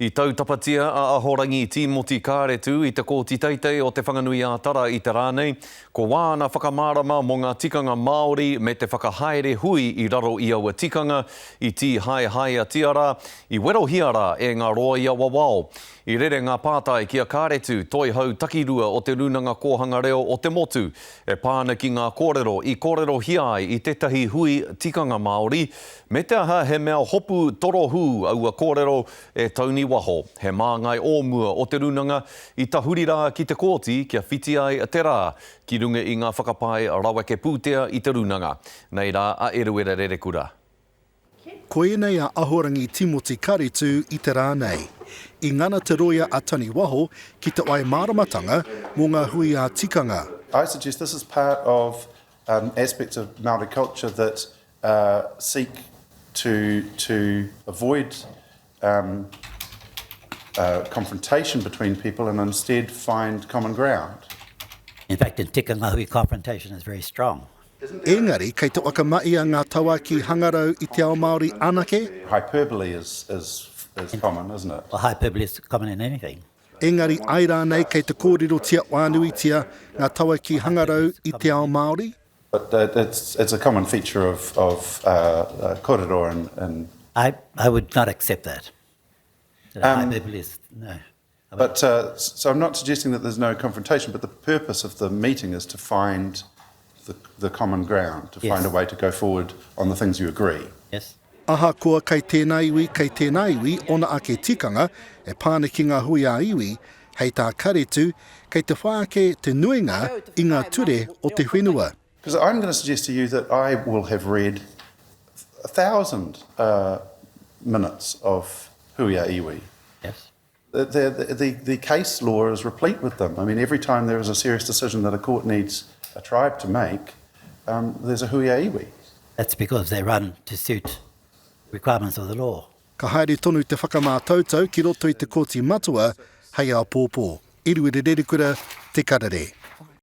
I tautapatia a ahorangi Tīmoti Kāretu I te kōti teitei o te whanganui a tara I te rānei, ko wāna whakamārama mō ngā tikanga Māori me te whakahaere hui I raro I aua tikanga, I tī hae a tiara, I wero hiara e ngā roa I awa wao. I rere ngā pātai kia Kāretu, toi hau takirua o te runanga Kōhanga Reo o te motu, e pāna ki ngā kōrero I kōrero hiai I tetahi hui tikanga Māori, me te aha he mea hopu torohu aua kōrero e Toni Waho, he māngai ōmua o te runanga I tahurira ki te kōti kia whiti ai te rā, ki runga I ngā whakapai rawake pūtea I te runanga. Nei rā a Eruera Rerekura. Ko ēnei a ahorangi Tīmoti Kāretu I te rānei. I ngana te roia a Toni Waho ki te wai māramatanga mō ngā hui a tikanga. I suggest this is part of aspects of Māori culture that seek to avoid confrontation between people and instead find common ground. In fact, in tikanga hui confrontation is very strong. Engari, kei te wakamai a ngā taua ki hangarau I te ao Māori anake? Hyperbole is common, isn't it? Well, hyperbole is common in anything. Engari, ai rānei kei te kōrero tia wānui tia ngā taua ki hangarau I te ao Māori? But it's a common feature of kōrero and I would not accept that. Hyperbole is, no. But so I'm not suggesting that there's no confrontation, but the purpose of the meeting is to find the common ground, to find a way to go forward on the things you agree. Yes. Aha koa kei tēnā iwi, ona ake tikanga, e pāne ki ngā hui a iwi, hei tā Kāretu, kei te whaake te nuinga I ngā ture o te whenua. Because I'm going to suggest to you that I will have read 1,000 minutes of hui a iwi. Yes. The case law is replete with them. I mean, every time there is a serious decision that a court needs a tribe to make, there's a hui a iwi. That's because they run to suit requirements of the law. Ka haere tonu te whakamātautau ki roto I te kōti matua, hei ao pōpō. Eruera Rerekura, te Karere.